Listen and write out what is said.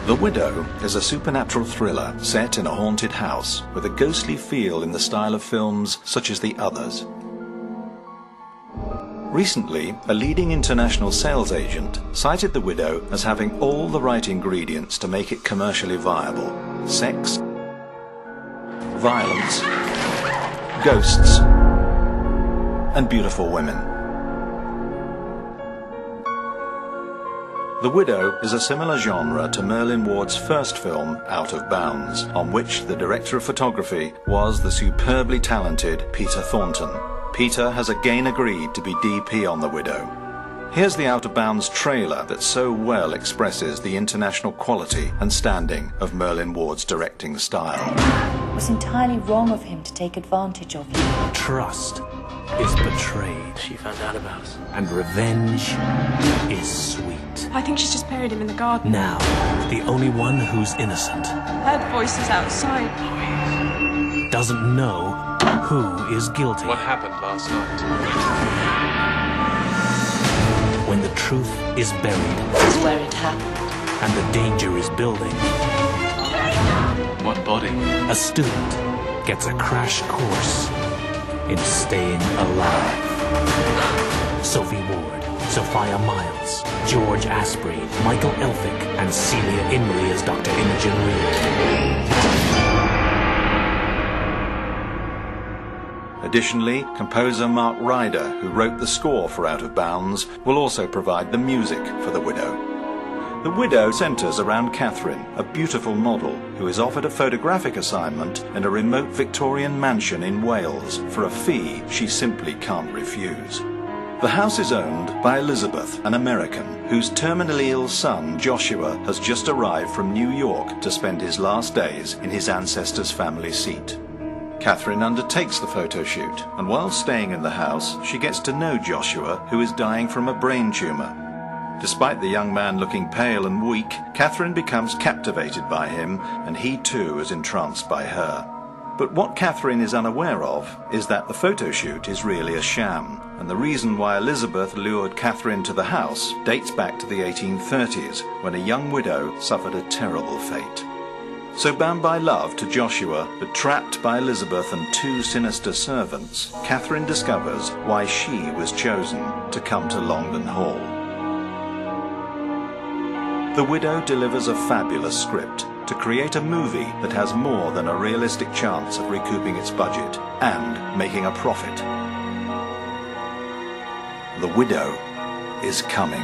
The Widow is a supernatural thriller set in a haunted house with a ghostly feel in the style of films such as The Others. Recently, a leading international sales agent cited The Widow as having all the right ingredients to make it commercially viable: sex, violence, ghosts, and beautiful women. The Widow is a similar genre to Merlin Ward's first film, Out of Bounds, on which the director of photography was the superbly talented Peter Thornton. Peter has again agreed to be DP on The Widow. Here's the Out of Bounds trailer that so well expresses the international quality and standing of Merlin Ward's directing style. It was entirely wrong of him to take advantage of you. Trust is betrayed. She found out about us. And revenge is sweet. I think she's just buried him in the garden. Now, the only one who's innocent Heard voices outside. doesn't know who is guilty. What happened last night? When the truth is buried This is where it happened. and the danger is building, What body? a student gets a crash course in staying alive. Sophie Ward, Sophia Miles, George Asprey, Michael Elphick, and Celia Imrie as Dr. Imogen Reed. Additionally, composer Mark Ryder, who wrote the score for Out of Bounds, will also provide the music for The Widow. The Widow centres around Catherine, a beautiful model who is offered a photographic assignment in a remote Victorian mansion in Wales for a fee she simply can't refuse. The house is owned by Elizabeth, an American, whose terminally ill son Joshua has just arrived from New York to spend his last days in his ancestors' family seat. Catherine undertakes the photo shoot, and while staying in the house, she gets to know Joshua, who is dying from a brain tumour. Despite the young man looking pale and weak, Catherine becomes captivated by him, and he too is entranced by her. But what Catherine is unaware of is that the photo shoot is really a sham, and the reason why Elizabeth lured Catherine to the house dates back to the 1830s, when a young widow suffered a terrible fate. So bound by love to Joshua, but trapped by Elizabeth and two sinister servants, Catherine discovers why she was chosen to come to Longden Hall. The Widow delivers a fabulous script to create a movie that has more than a realistic chance of recouping its budget and making a profit. The Widow is coming.